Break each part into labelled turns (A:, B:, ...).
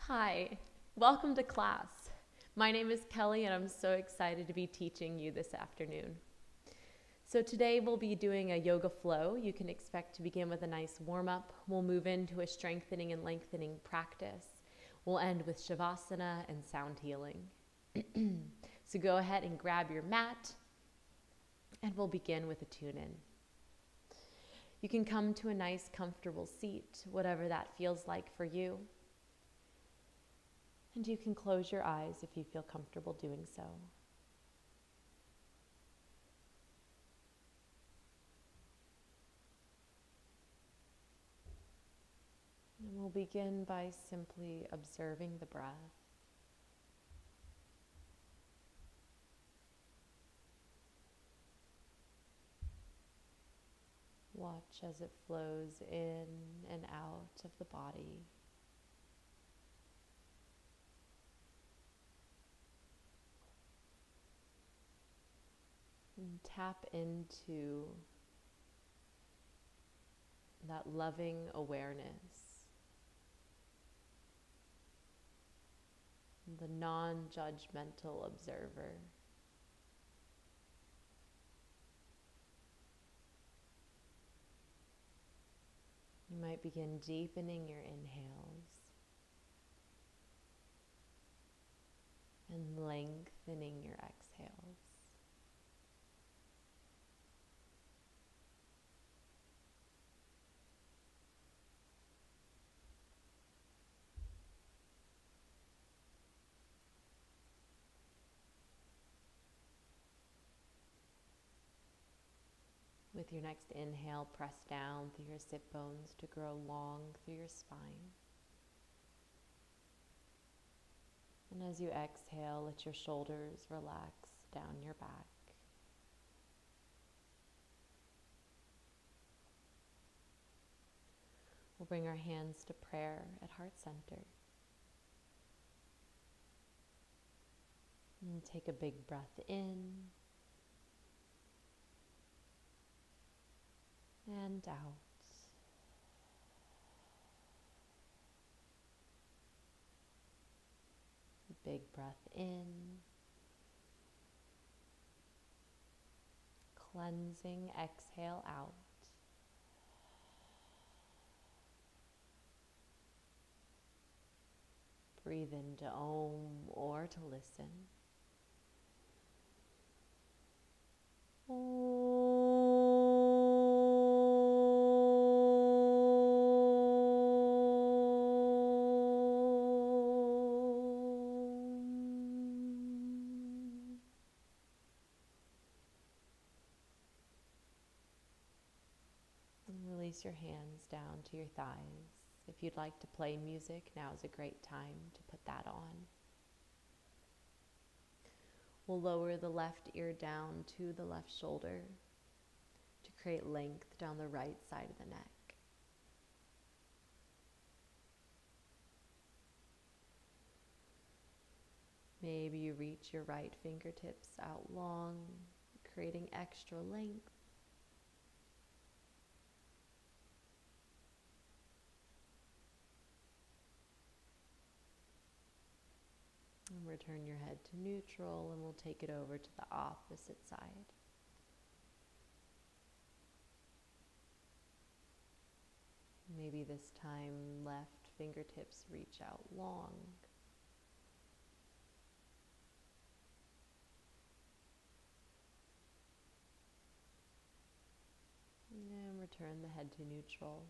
A: Hi, welcome to class. My name is Kelly and I'm so excited to be teaching you this afternoon. So today we'll be doing a yoga flow. You can expect to begin with a nice warm-up. We'll move into a strengthening and lengthening practice. We'll end with Shavasana and sound healing. So go ahead and grab your mat and we'll begin with a tune-in. You can come to a nice comfortable seat, whatever that feels like for you. And you can close your eyes if you feel comfortable doing so. And we'll begin by simply observing the breath. Watch as it flows in and out of the body. And tap into that loving awareness, the non-judgmental observer. You might begin deepening your inhales and lengthening your exhales. With your next inhale, press down through your sit bones to grow long through your spine. And as you exhale, let your shoulders relax down your back. We'll bring our hands to prayer at heart center. And take a big breath in and out. Big breath in, cleansing exhale out. Breathe into Om or to listen. Release your hands down to your thighs. If you'd like to play music, now is a great time to put that on. We'll lower the left ear down to the left shoulder to create length down the right side of the neck. Maybe you reach your right fingertips out long, creating extra length. And return your head to neutral, and we'll take it over to the opposite side. Maybe this time left fingertips reach out long. And return the head to neutral.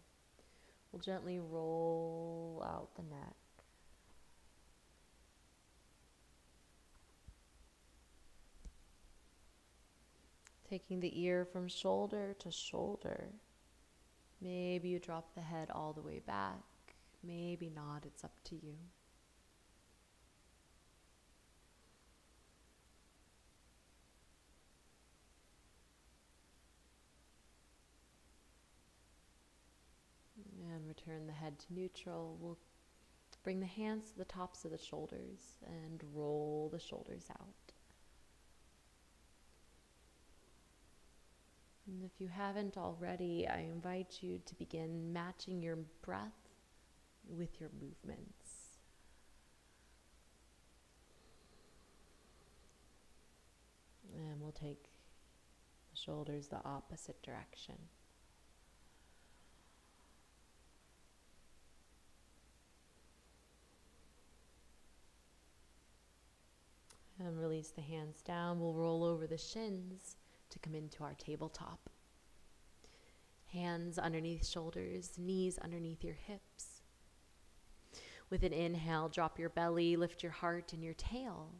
A: We'll gently roll out the neck. Taking the ear from shoulder to shoulder. Maybe you drop the head all the way back. Maybe not, it's up to you. And return the head to neutral. We'll bring the hands to the tops of the shoulders and roll the shoulders out. And if you haven't already, I invite you to begin matching your breath with your movements. take the shoulders the opposite direction. And release the hands down. We'll roll over the shins to come into our tabletop. Hands underneath shoulders, knees underneath your hips. With an inhale, drop your belly, lift your heart and your tail.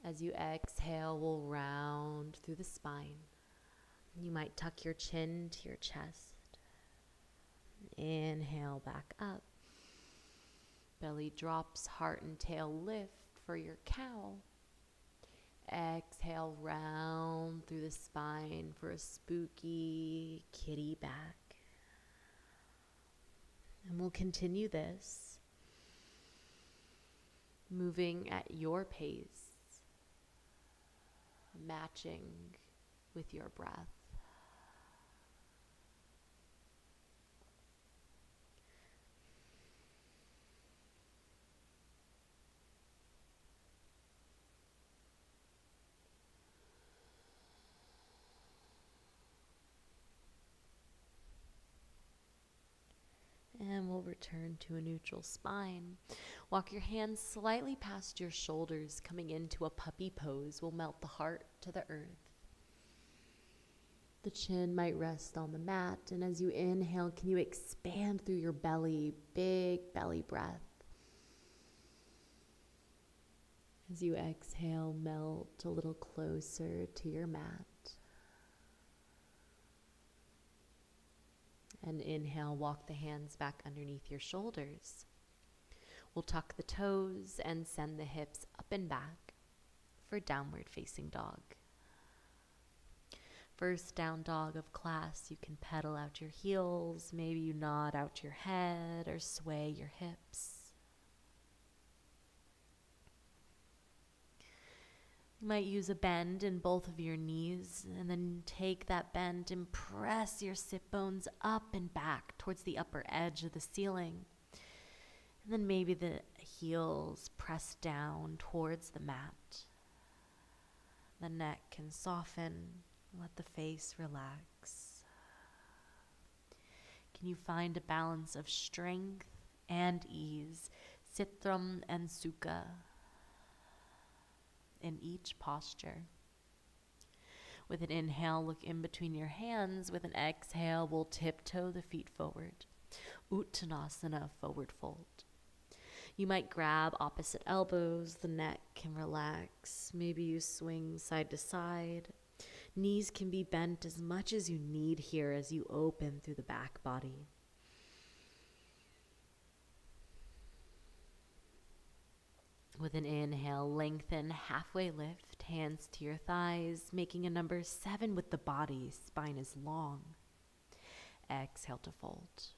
A: As you exhale, we'll round through the spine. You might tuck your chin to your chest. Inhale back up. Belly drops, heart and tail lift for your cow. Exhale, round through the spine for a spooky kitty back. And we'll continue this, moving at your pace, matching with your breath. And we'll return to a neutral spine. Walk your hands slightly past your shoulders, coming into a puppy pose. We'll melt the heart to the earth. The chin might rest on the mat, and as you inhale, can you expand through your belly? Big belly breath. As you exhale, melt a little closer to your mat. And inhale, walk the hands back underneath your shoulders. We'll tuck the toes and send the hips up and back for downward facing dog. First down dog of class, you can pedal out your heels, maybe you nod out your head or sway your hips. You might use a bend in both of your knees and then take that bend and press your sit bones up and back towards the upper edge of the ceiling. And then maybe the heels press down towards the mat. The neck can soften. Let the face relax. Can you find a balance of strength and ease, Sitram and Sukha, in each posture? With an inhale, look in between your hands. With an exhale, we'll tiptoe the feet forward. Uttanasana, forward fold. You might grab opposite elbows. The neck can relax. Maybe you swing side to side. Knees can be bent as much as you need here as you open through the back body. With an inhale, lengthen, halfway lift, hands to your thighs, making a number 7 with the body. Spine is long. Exhale to fold.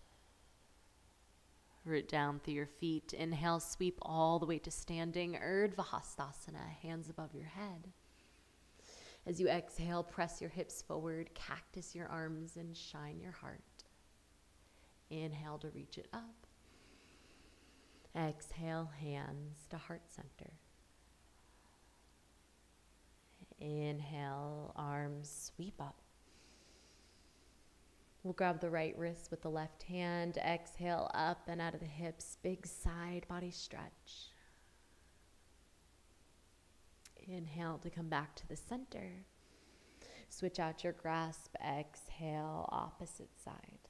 A: Root down through your feet. Inhale, sweep all the way to standing. Urdhva Hastasana, hands above your head. As you exhale, press your hips forward, cactus your arms, and shine your heart. Inhale to reach it up. Exhale, hands to heart center. Inhale, arms sweep up. We'll grab the right wrist with the left hand. Exhale, up and out of the hips. Big side body stretch. Inhale to come back to the center. Switch out your grasp. Exhale, opposite side.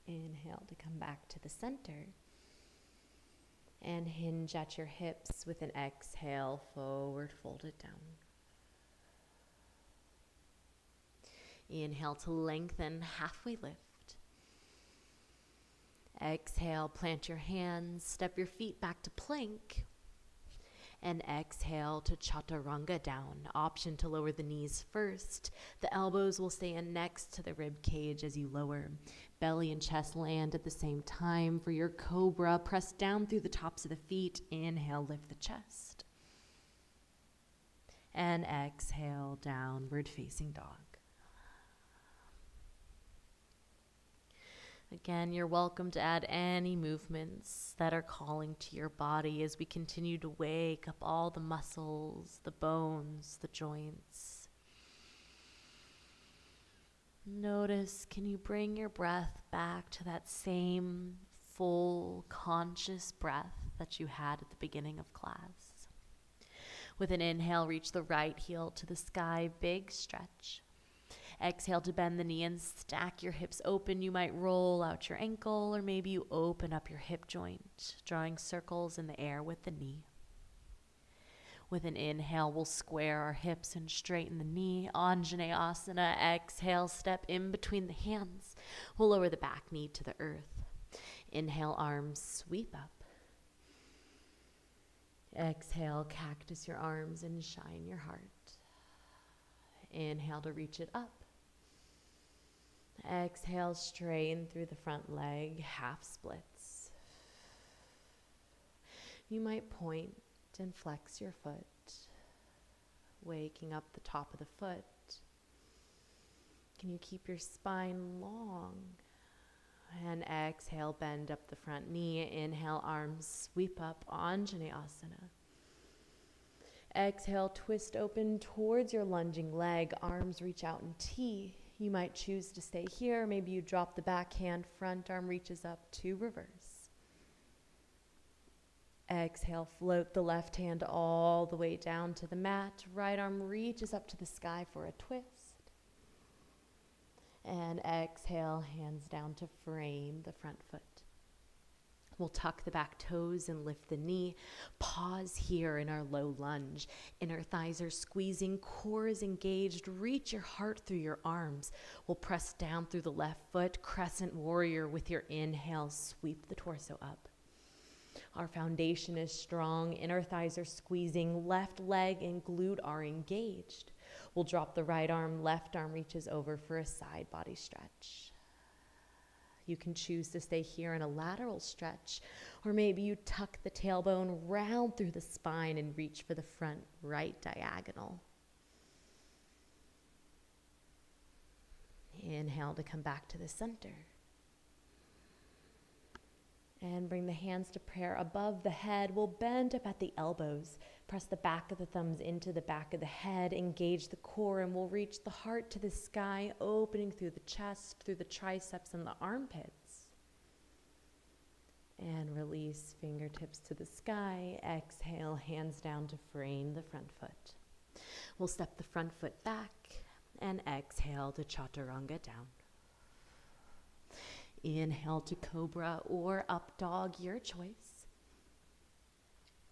A: Inhale to come back to the center. And hinge at your hips with an exhale, forward, fold it down. Inhale to lengthen, halfway lift. Exhale, plant your hands, step your feet back to plank. And exhale to chaturanga down. Option to lower the knees first. The elbows will stay in next to the rib cage as you lower. Belly and chest land at the same time. For your cobra, press down through the tops of the feet. Inhale, lift the chest. And exhale, downward facing dog. Again, you're welcome to add any movements that are calling to your body as we continue to wake up all the muscles, the bones, the joints. Notice, can you bring your breath back to that same full, conscious breath that you had at the beginning of class? With an inhale, reach the right heel to the sky, big stretch. Exhale to bend the knee and stack your hips open. You might roll out your ankle, or maybe you open up your hip joint, drawing circles in the air with the knee. With an inhale, we'll square our hips and straighten the knee. Anjaneyasana. Exhale, step in between the hands. We'll lower the back knee to the earth. Inhale, arms sweep up. Exhale, cactus your arms and shine your heart. Inhale to reach it up. Exhale, straighten through the front leg, half splits. You might point and flex your foot, waking up the top of the foot. Can you keep your spine long? And exhale, bend up the front knee. Inhale, arms sweep up, Anjaneyasana. Exhale, twist open towards your lunging leg. Arms reach out in T. You might choose to stay here. Maybe you drop the back hand, front arm reaches up to reverse. Exhale, float the left hand all the way down to the mat. Right arm reaches up to the sky for a twist. And exhale, hands down to frame the front foot. We'll tuck the back toes and lift the knee. Pause here in our low lunge. Inner thighs are squeezing, core is engaged. Reach your heart through your arms. We'll press down through the left foot. Crescent Warrior with your inhale. Sweep the torso up. Our foundation is strong. Inner thighs are squeezing. Left leg and glute are engaged. We'll drop the right arm. Left arm reaches over for a side body stretch. You can choose to stay here in a lateral stretch, or maybe you tuck the tailbone round through the spine and reach for the front right diagonal. Inhale to come back to the center. And bring the hands to prayer above the head. We'll bend up at the elbows. Press the back of the thumbs into the back of the head. Engage the core, and we'll reach the heart to the sky, opening through the chest, through the triceps and the armpits. And release fingertips to the sky. Exhale, hands down to frame the front foot. We'll step the front foot back and exhale to chaturanga down. Inhale to cobra or up dog, your choice.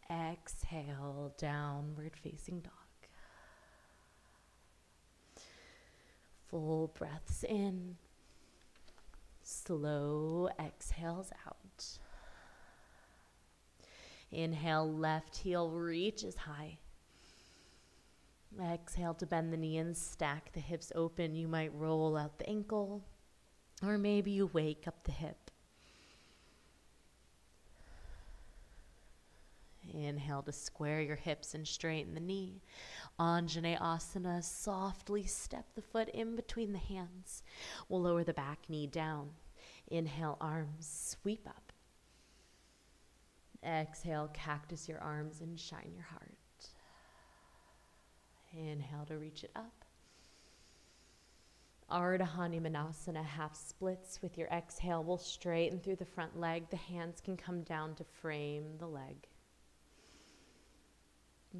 A: Exhale, downward facing dog. Full breaths in. Slow exhales out. Inhale, left heel reaches high. Exhale to bend the knee and stack the hips open. You might roll out the ankle, or maybe you wake up the hip. Inhale to square your hips and straighten the knee. Anjaneyasana, softly step the foot in between the hands. We'll lower the back knee down. Inhale, arms sweep up. Exhale, cactus your arms and shine your heart. Inhale to reach it up. Hanumanasana, half splits. With your exhale, we'll straighten through the front leg. The hands can come down to frame the leg.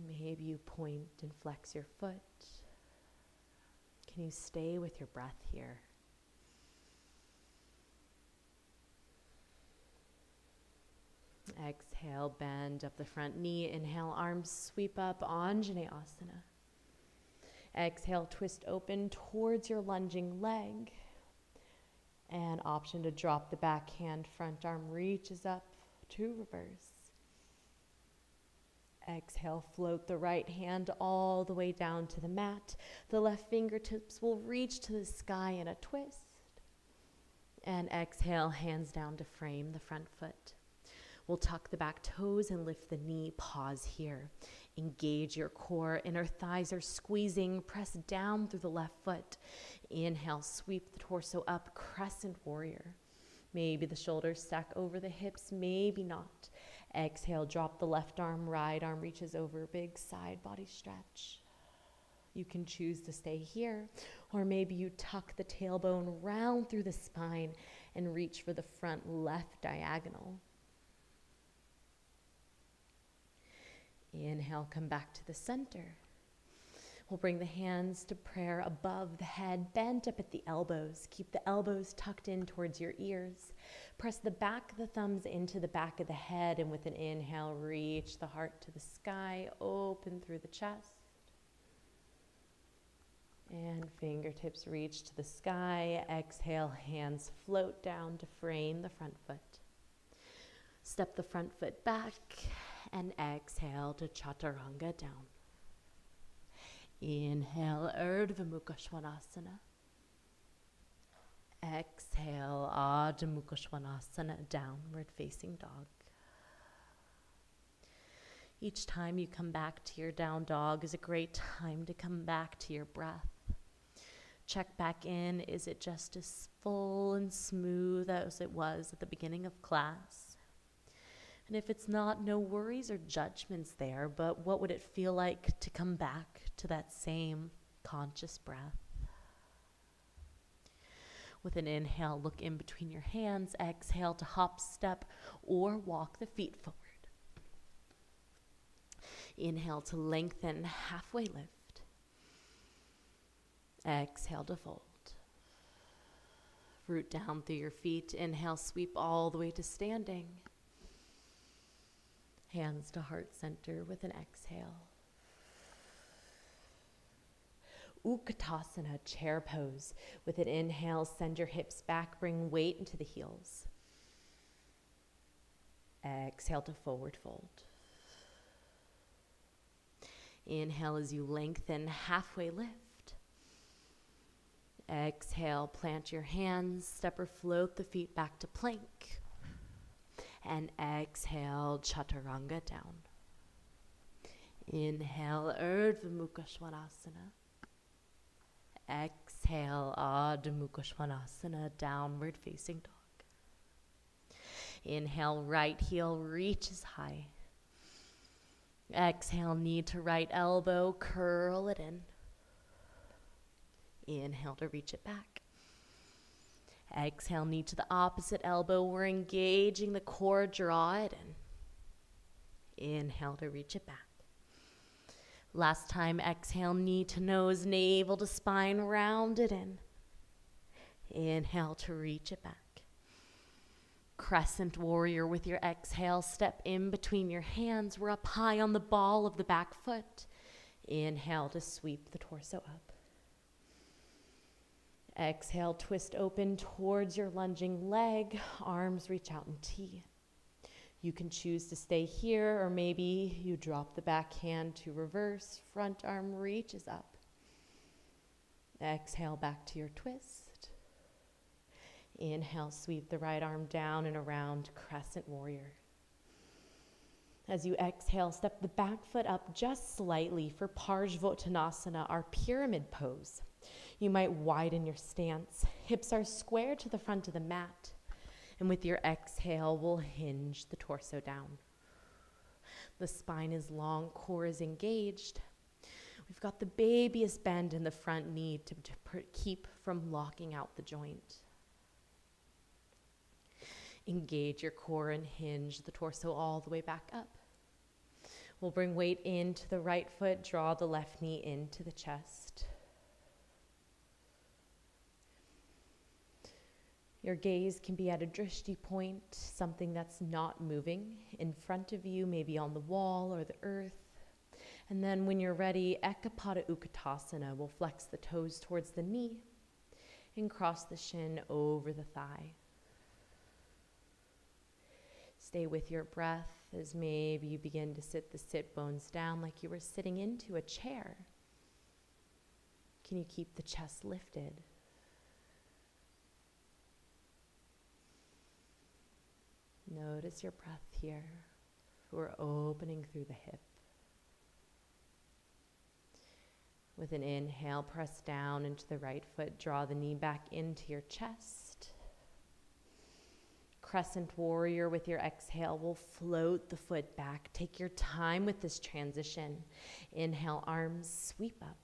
A: Maybe you point and flex your foot. Can you stay with your breath here? Exhale, bend up the front knee. Inhale, arms sweep up, Anjaneyasana. Exhale, twist open towards your lunging leg. And option to drop the back hand, front arm reaches up to reverse. Exhale, float the right hand all the way down to the mat. The left fingertips will reach to the sky in a twist. And exhale, hands down to frame the front foot. We'll tuck the back toes and lift the knee. Pause here. Engage your core. Inner thighs are squeezing. Press down through the left foot. Inhale, sweep the torso up, Crescent Warrior. Maybe the shoulders stack over the hips, maybe not. Exhale, drop the left arm, right arm reaches over, big side body stretch. You can choose to stay here, or maybe you tuck the tailbone round through the spine and reach for the front left diagonal. Inhale, come back to the center. We'll bring the hands to prayer above the head, bent up at the elbows. Keep the elbows tucked in towards your ears. Press the back of the thumbs into the back of the head, and with an inhale, reach the heart to the sky, open through the chest. And fingertips reach to the sky. Exhale, hands float down to frame the front foot. Step the front foot back and exhale to Chaturanga down. Inhale, Urdhva Mukha Svanasana. Exhale, Adho Mukha Svanasana, downward facing dog. Each time you come back to your down dog is a great time to come back to your breath. Check back in. Is it just as full and smooth as it was at the beginning of class? And if it's not, no worries or judgments there, but what would it feel like to come back to that same conscious breath? With an inhale, look in between your hands. Exhale to hop, step, or walk the feet forward. Inhale to lengthen, halfway lift. Exhale to fold. Root down through your feet. Inhale, sweep all the way to standing. Hands to heart center with an exhale. Uttanasana, chair pose. With an inhale, send your hips back, bring weight into the heels. Exhale to forward fold. Inhale as you lengthen, halfway lift. Exhale, plant your hands, step or float the feet back to plank. And exhale, Chaturanga down. Inhale, Urdhva Mukha Svanasana. Exhale, Adho Mukha Svanasana, downward facing dog. Inhale, right heel reaches high. Exhale, knee to right elbow, curl it in. Inhale to reach it back. Exhale, knee to the opposite elbow. We're engaging the core, draw it in. Inhale to reach it back. Last time, exhale, knee to nose, navel to spine, round it in. Inhale to reach it back. Crescent Warrior with your exhale, step in between your hands. We're up high on the ball of the back foot. Inhale to sweep the torso up. Exhale, twist open towards your lunging leg. Arms reach out in T. You can choose to stay here, or maybe you drop the back hand to reverse. Front arm reaches up. Exhale, back to your twist. Inhale, sweep the right arm down and around, Crescent Warrior. As you exhale, step the back foot up just slightly for Paschimottanasana, our pyramid pose. You might widen your stance. Hips are square to the front of the mat. And with your exhale, we'll hinge the torso down. The spine is long, core is engaged. We've got the babyest bend in the front knee to keep from locking out the joint. Engage your core and hinge the torso all the way back up. We'll bring weight into the right foot, draw the left knee into the chest. Your gaze can be at a drishti point, something that's not moving in front of you, maybe on the wall or the earth. And then when you're ready, Ekapada Uttanasana. We'll flex the toes towards the knee and cross the shin over the thigh. Stay with your breath as maybe you begin to sit the sit bones down like you were sitting into a chair. Can you keep the chest lifted? Notice your breath here. We're opening through the hip. With an inhale, press down into the right foot. Draw the knee back into your chest. Crescent Warrior with your exhale. We'll float the foot back. Take your time with this transition. Inhale, arms sweep up.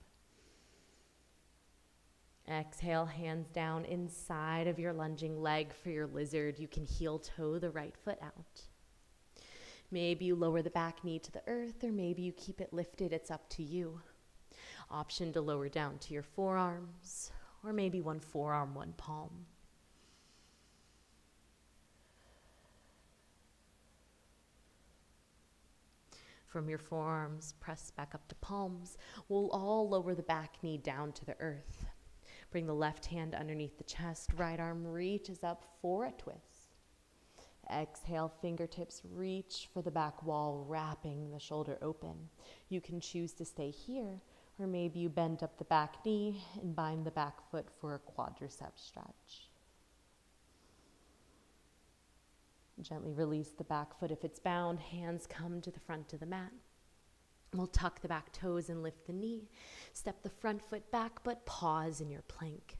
A: Exhale, hands down inside of your lunging leg for your lizard. You can heel toe the right foot out. Maybe you lower the back knee to the earth, or maybe you keep it lifted. It's up to you. Option to lower down to your forearms, or maybe one forearm, one palm. From your forearms, press back up to palms. We'll all lower the back knee down to the earth. Bring the left hand underneath the chest. Right arm reaches up for a twist. Exhale, fingertips reach for the back wall, wrapping the shoulder open. You can choose to stay here, or maybe you bend up the back knee and bind the back foot for a quadricep stretch. Gently release the back foot if it's bound. Hands come to the front of the mat. We'll tuck the back toes and lift the knee. Step the front foot back, but pause in your plank.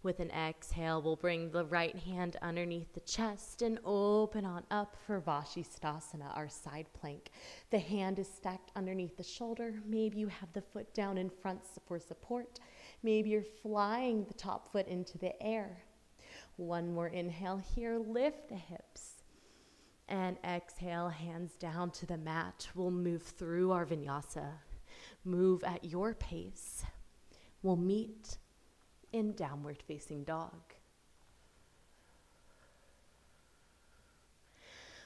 A: With an exhale, we'll bring the right hand underneath the chest and open on up for Paschimottanasana, our side plank. The hand is stacked underneath the shoulder. Maybe you have the foot down in front for support. Maybe you're flying the top foot into the air. One more inhale here, lift the hips. And exhale, hands down to the mat. We'll move through our vinyasa. Move at your pace. We'll meet in downward facing dog.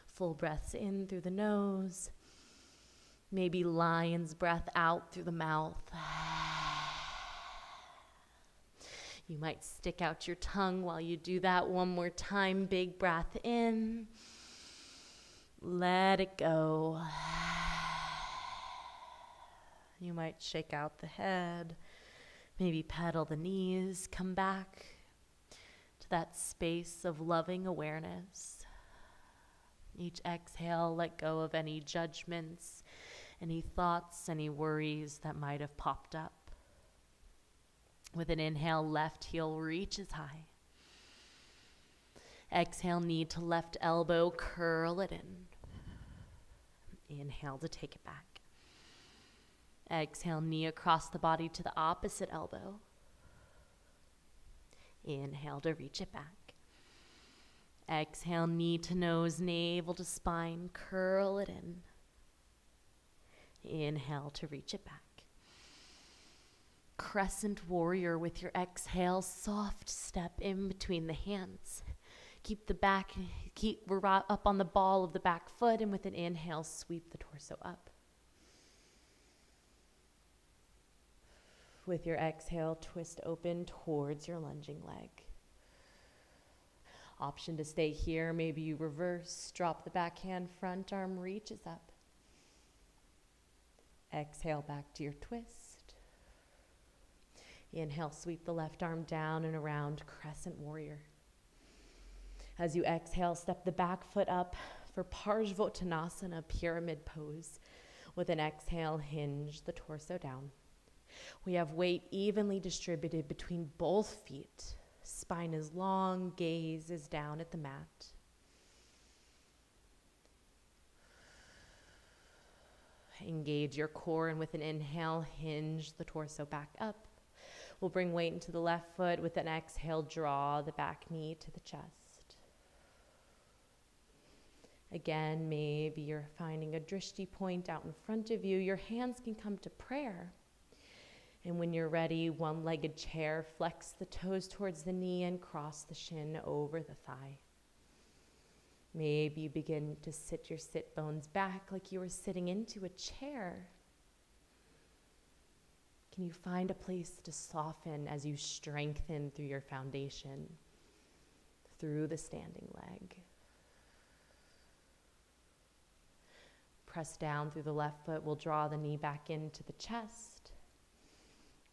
A: Full breaths in through the nose. Maybe lion's breath out through the mouth. You might stick out your tongue while you do that. One more time. Big breath in. Let it go. You might shake out the head. Maybe pedal the knees. Come back to that space of loving awareness. Each exhale, let go of any judgments, any thoughts, any worries that might have popped up. With an inhale, left heel reaches high. Exhale, knee to left elbow, curl it in. Inhale to take it back. Exhale, knee across the body to the opposite elbow. Inhale to reach it back. Exhale, knee to nose, navel to spine, curl it in. Inhale to reach it back. Crescent Warrior with your exhale, soft step in between the hands. We're up on the ball of the back foot, and with an inhale, sweep the torso up. With your exhale, twist open towards your lunging leg. Option to stay here, maybe you reverse, drop the back hand, front arm reaches up. Exhale back to your twist. Inhale, sweep the left arm down and around, Crescent Warrior. As you exhale, step the back foot up for Paschimottanasana, pyramid pose. With an exhale, hinge the torso down. We have weight evenly distributed between both feet. Spine is long, gaze is down at the mat. Engage your core, and with an inhale, hinge the torso back up. We'll bring weight into the left foot. With an exhale, draw the back knee to the chest. Again, maybe you're finding a drishti point out in front of you. Your hands can come to prayer. And when you're ready, one-legged chair, flex the toes towards the knee and cross the shin over the thigh. Maybe you begin to sit your sit bones back like you were sitting into a chair. Can you find a place to soften as you strengthen through your foundation, through the standing leg? Press down through the left foot. We'll draw the knee back into the chest.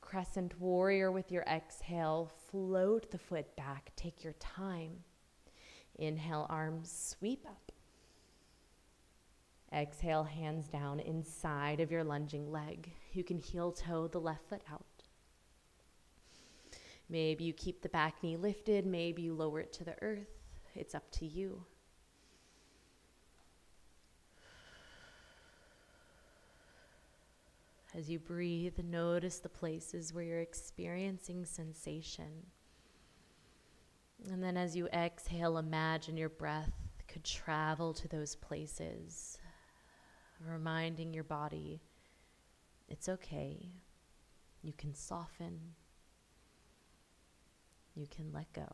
A: Crescent Warrior with your exhale. Float the foot back. Take your time. Inhale, arms sweep up. Exhale, hands down inside of your lunging leg. You can heel toe the left foot out. Maybe you keep the back knee lifted. Maybe you lower it to the earth. It's up to you. As you breathe, notice the places where you're experiencing sensation. And then as you exhale, imagine your breath could travel to those places, reminding your body, it's okay. You can soften. You can let go.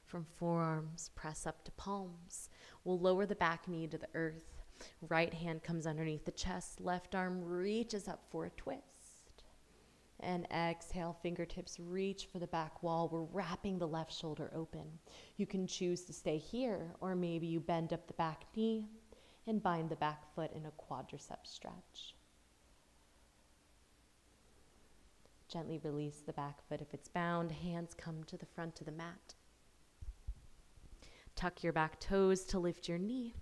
A: From forearms, press up to palms. We'll lower the back knee to the earth. Right hand comes underneath the chest. Left arm reaches up for a twist. And exhale, fingertips reach for the back wall. We're wrapping the left shoulder open. You can choose to stay here, or maybe you bend up the back knee and bind the back foot in a quadricep stretch. Gently release the back foot if it's bound. Hands come to the front of the mat. Tuck your back toes to lift your knee.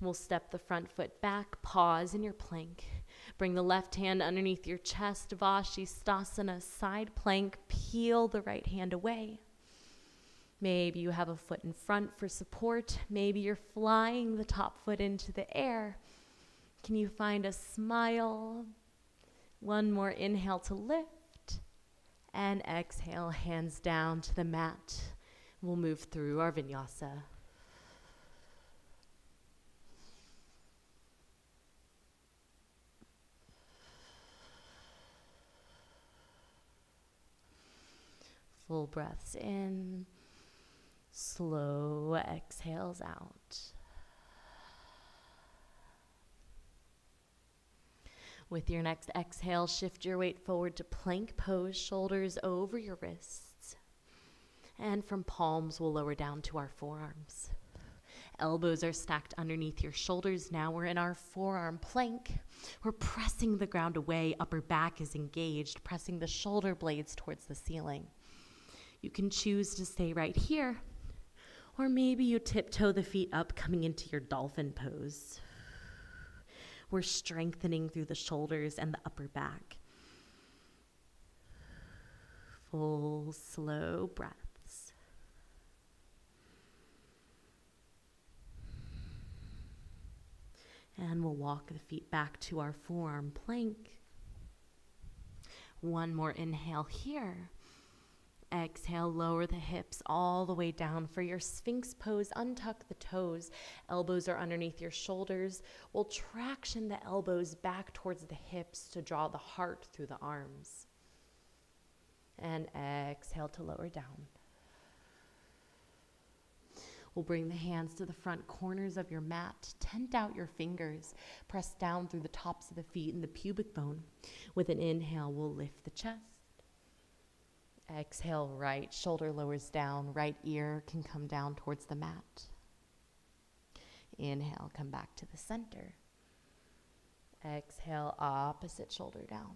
A: We'll step the front foot back, pause in your plank. Bring the left hand underneath your chest, Paschimottanasana, side plank. Peel the right hand away. Maybe you have a foot in front for support. Maybe you're flying the top foot into the air. Can you find a smile? One more inhale to lift. And exhale, hands down to the mat. We'll move through our vinyasa. Full breaths in, slow exhales out. With your next exhale, shift your weight forward to plank pose, shoulders over your wrists. And from palms, we'll lower down to our forearms. Elbows are stacked underneath your shoulders. Now we're in our forearm plank. We're pressing the ground away. Upper back is engaged, pressing the shoulder blades towards the ceiling. You can choose to stay right here, or maybe you tiptoe the feet up, coming into your dolphin pose. We're strengthening through the shoulders and the upper back. Full, slow breaths. And we'll walk the feet back to our forearm plank. One more inhale here. Exhale, lower the hips all the way down for your Sphinx pose. Untuck the toes. Elbows are underneath your shoulders. We'll traction the elbows back towards the hips to draw the heart through the arms. And exhale to lower down. We'll bring the hands to the front corners of your mat. Tent out your fingers. Press down through the tops of the feet and the pubic bone. With an inhale, we'll lift the chest. Exhale, right shoulder lowers down, right ear can come down towards the mat. Inhale, come back to the center. Exhale, opposite shoulder down.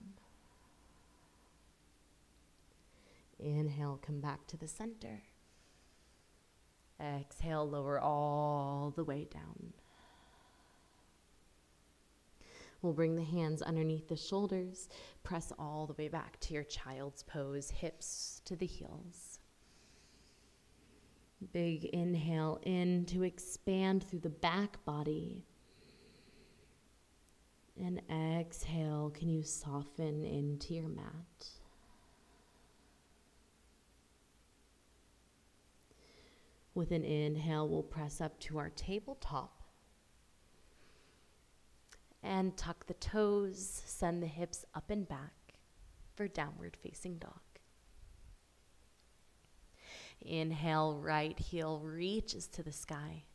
A: Inhale, come back to the center. Exhale, lower all the way down. We'll bring the hands underneath the shoulders, press all the way back to your child's pose, hips to the heels. Big inhale in to expand through the back body. And exhale, can you soften into your mat? With an inhale, we'll press up to our tabletop. And tuck the toes, send the hips up and back for downward facing dog. Inhale, right heel reaches to the sky.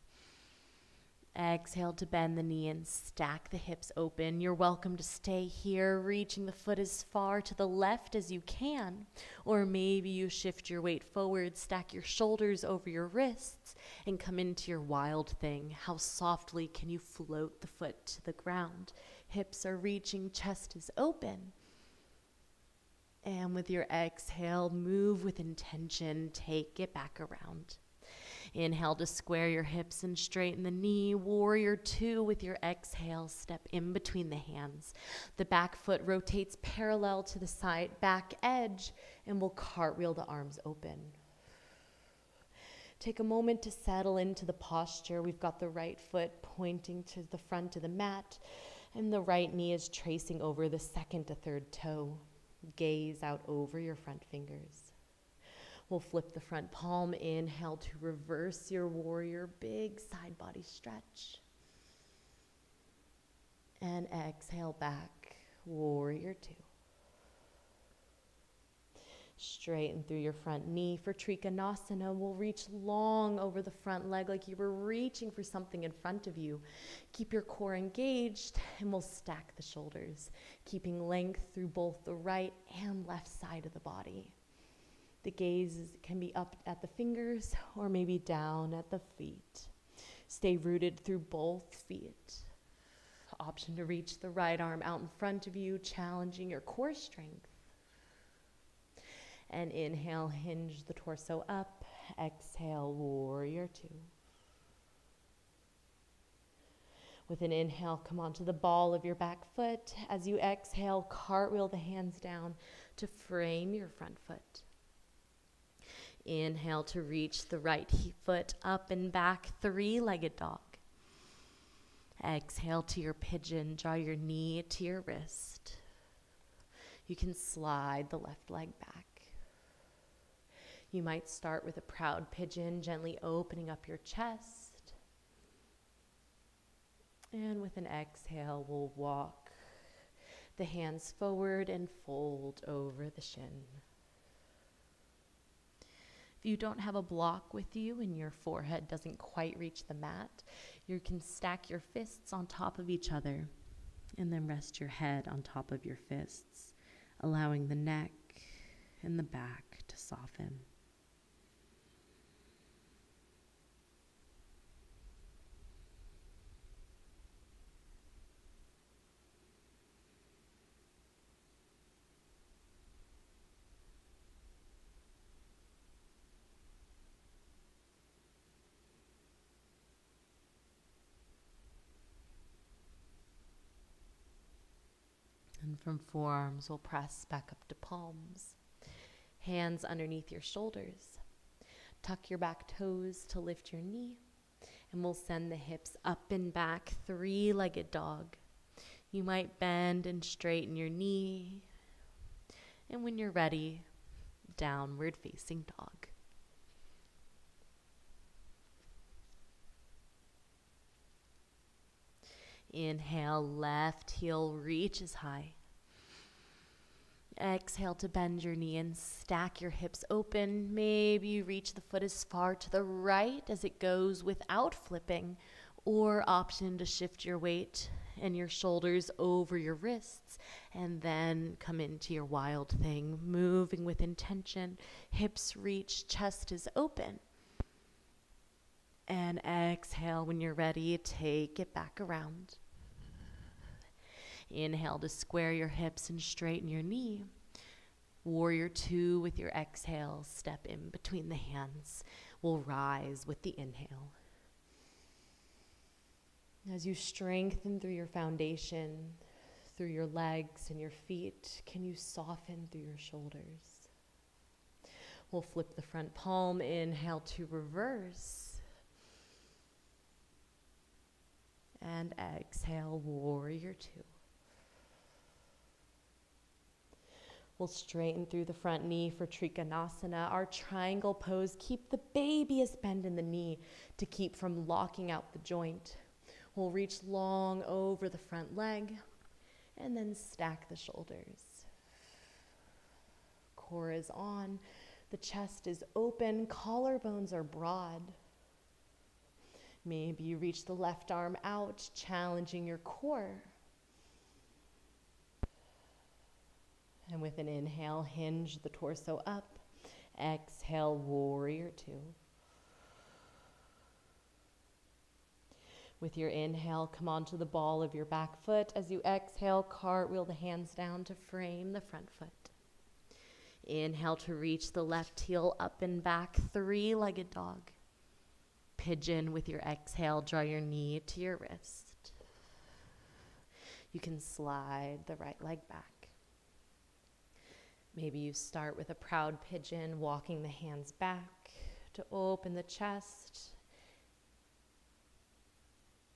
A: Exhale to bend the knee and stack the hips open. You're welcome to stay here, reaching the foot as far to the left as you can. Or maybe you shift your weight forward, stack your shoulders over your wrists, and come into your wild thing. How softly can you float the foot to the ground? Hips are reaching, chest is open. And with your exhale, move with intention, take it back around. Inhale to square your hips and straighten the knee. Warrior two with your exhale, step in between the hands. The back foot rotates parallel to the side back edge, and we'll cartwheel the arms open. Take a moment to settle into the posture. We've got the right foot pointing to the front of the mat, and the right knee is tracing over the second to third toe. Gaze out over your front fingers. We'll flip the front palm. Inhale to reverse your warrior. Big side body stretch. And exhale back, warrior two. Straighten through your front knee. For Trikonasana, we'll reach long over the front leg like you were reaching for something in front of you. Keep your core engaged, and we'll stack the shoulders, keeping length through both the right and left side of the body. The gaze can be up at the fingers or maybe down at the feet. Stay rooted through both feet. Option to reach the right arm out in front of you, challenging your core strength. And inhale, hinge the torso up. Exhale, warrior two. With an inhale, come onto the ball of your back foot. As you exhale, cartwheel the hands down to frame your front foot. Inhale to reach the right foot up and back, three-legged dog. Exhale to your pigeon, draw your knee to your wrist. You can slide the left leg back. You might start with a proud pigeon, gently opening up your chest. And with an exhale, we'll walk the hands forward and fold over the shin. If you don't have a block with you and your forehead doesn't quite reach the mat, you can stack your fists on top of each other and then rest your head on top of your fists, allowing the neck and the back to soften. And from forearms, we'll press back up to palms. Hands underneath your shoulders. Tuck your back toes to lift your knee. And we'll send the hips up and back, three-legged dog. You might bend and straighten your knee. And when you're ready, downward facing dog. Inhale, left heel reaches high. Exhale to bend your knee and stack your hips open. Maybe you reach the foot as far to the right as it goes without flipping, or option to shift your weight and your shoulders over your wrists and then come into your wild thing, moving with intention. Hips reach, chest is open. And exhale when you're ready, take it back around. Inhale to square your hips and straighten your knee. Warrior two with your exhale, step in between the hands. We'll rise with the inhale. As you strengthen through your foundation, through your legs and your feet, can you soften through your shoulders? We'll flip the front palm, inhale to reverse. And exhale, warrior two. We'll straighten through the front knee for Trikonasana, our triangle pose. Keep the babiest bend in the knee to keep from locking out the joint. We'll reach long over the front leg and then stack the shoulders. Core is on, the chest is open, collarbones are broad. Maybe you reach the left arm out, challenging your core. And with an inhale, hinge the torso up. Exhale, warrior two. With your inhale, come onto the ball of your back foot. As you exhale, cartwheel the hands down to frame the front foot. Inhale to reach the left heel up and back, three-legged dog. Pigeon with your exhale, draw your knee to your wrist. You can slide the right leg back. Maybe you start with a proud pigeon, walking the hands back. to open the chest.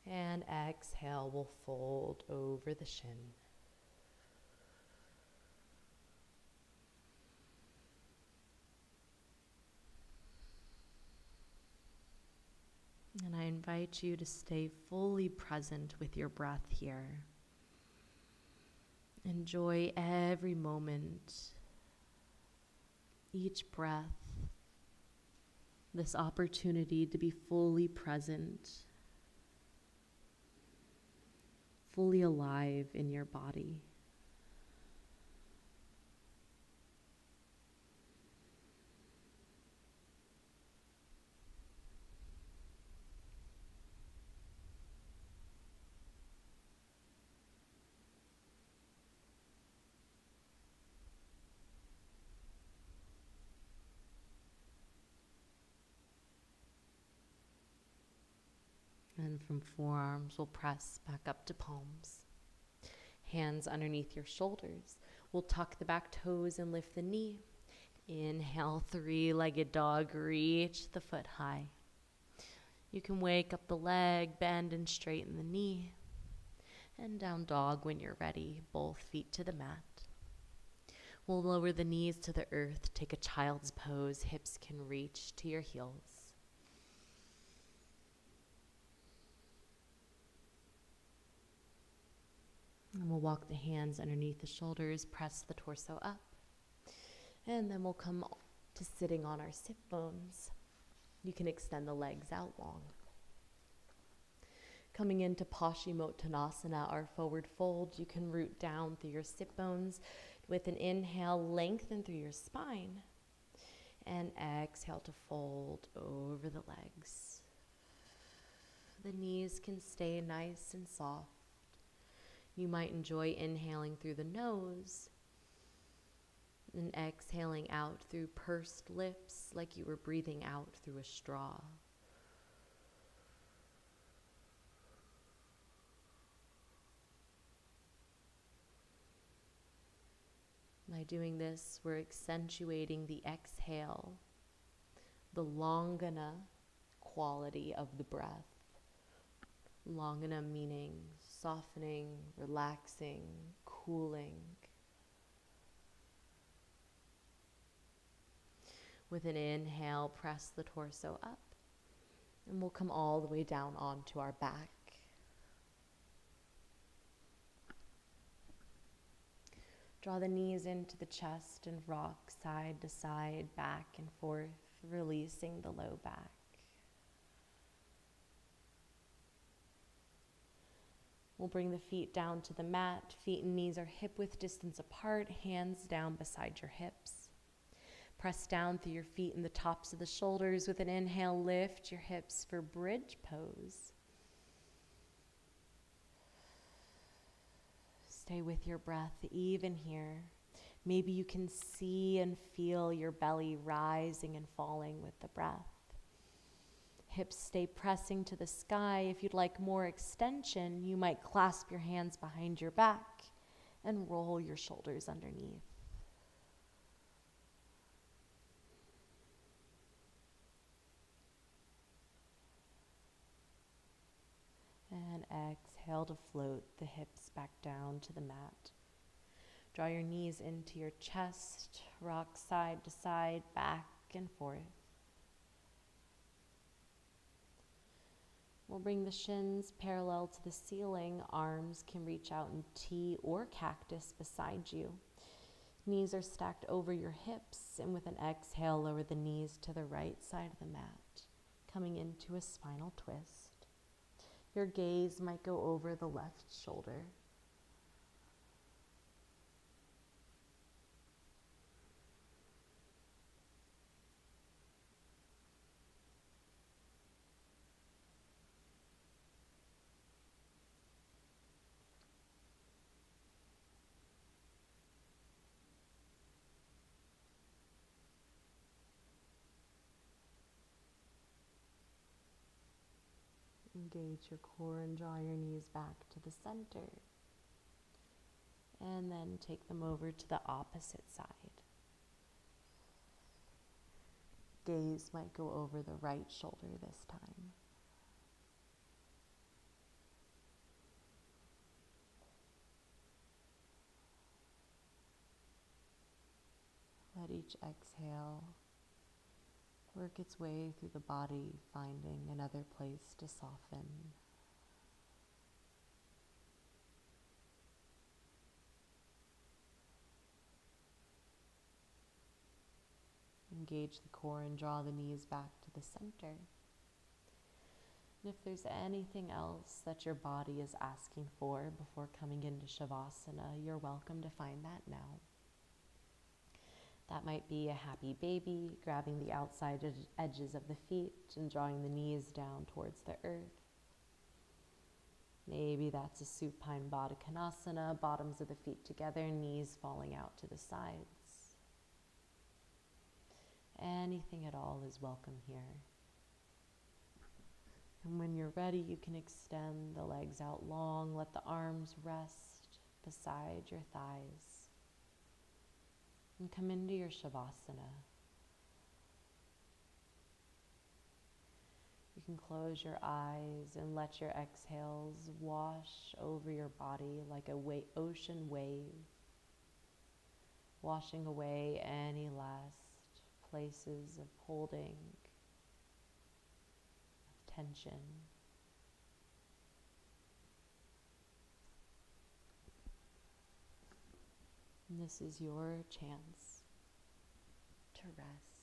A: And exhale, we'll fold over the shin. And I invite you to stay fully present with your breath here. Enjoy every moment, each breath, this opportunity to be fully present, fully alive in your body. And from forearms, we'll press back up to palms. Hands underneath your shoulders. We'll tuck the back toes and lift the knee. Inhale, three-legged dog, reach the foot high. You can wake up the leg, bend and straighten the knee. And down dog when you're ready, both feet to the mat. We'll lower the knees to the earth, take a child's pose, hips can reach to your heels. And we'll walk the hands underneath the shoulders, press the torso up. And then we'll come to sitting on our sit bones. You can extend the legs out long. Coming into Paschimottanasana, our forward fold, you can root down through your sit bones. With an inhale, lengthen through your spine. And exhale to fold over the legs. The knees can stay nice and soft. You might enjoy inhaling through the nose and exhaling out through pursed lips like you were breathing out through a straw. By doing this, we're accentuating the exhale, the longana quality of the breath. Longana meaning softening, relaxing, cooling. With an inhale, press the torso up, and we'll come all the way down onto our back. Draw the knees into the chest and rock side to side, back and forth, releasing the low back. We'll bring the feet down to the mat. Feet and knees are hip-width distance apart, hands down beside your hips. Press down through your feet and the tops of the shoulders. With an inhale, lift your hips for bridge pose. Stay with your breath even here. Maybe you can see and feel your belly rising and falling with the breath. Hips stay pressing to the sky. If you'd like more extension, you might clasp your hands behind your back and roll your shoulders underneath. And exhale to float the hips back down to the mat. Draw your knees into your chest, rock side to side, back and forth. We'll bring the shins parallel to the ceiling. Arms can reach out in T or cactus beside you. Knees are stacked over your hips, and with an exhale, lower the knees to the right side of the mat, coming into a spinal twist. Your gaze might go over the left shoulder. Engage your core and draw your knees back to the center. And then take them over to the opposite side. Gaze might go over the right shoulder this time. Let each exhale work its way through the body, finding another place to soften. Engage the core and draw the knees back to the center. And if there's anything else that your body is asking for before coming into Shavasana, you're welcome to find that now. That might be a happy baby, grabbing the outside edges of the feet and drawing the knees down towards the earth. Maybe that's a supine Baddha, bottoms of the feet together, knees falling out to the sides. Anything at all is welcome here. And when you're ready, you can extend the legs out long, let the arms rest beside your thighs. And come into your Shavasana. You can close your eyes and let your exhales wash over your body like a ocean wave, washing away any last places of holding, of tension. And this is your chance to rest.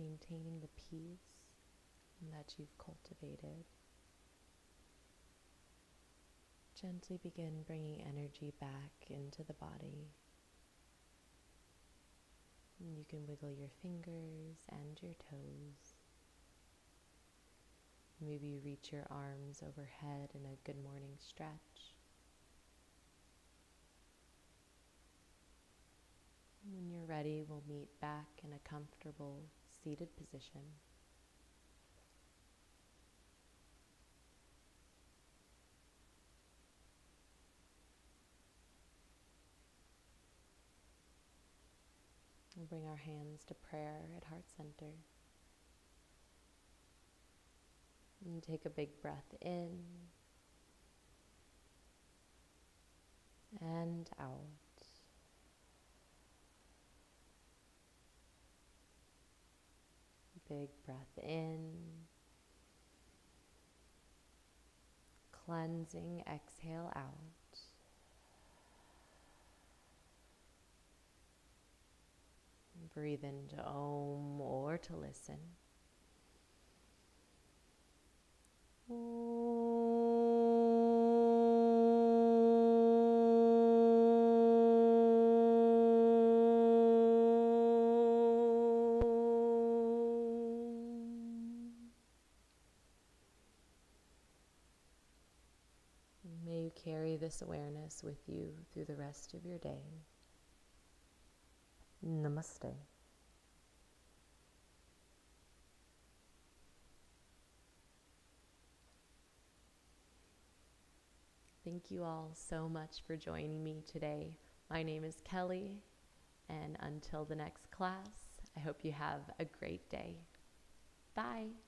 A: maintaining the peace that you've cultivated. Gently begin bringing energy back into the body. And you can wiggle your fingers and your toes. Maybe you reach your arms overhead in a good morning stretch. When you're ready, we'll meet back in a comfortable seated position. We'll bring our hands to prayer at heart center. And take a big breath in and out. Big breath in. Cleansing exhale out. Breathe into Om or to listen. May you carry this awareness with you through the rest of your day. Namaste. Thank you all so much for joining me today. My name is Kelly, and until the next class, I hope you have a great day. Bye.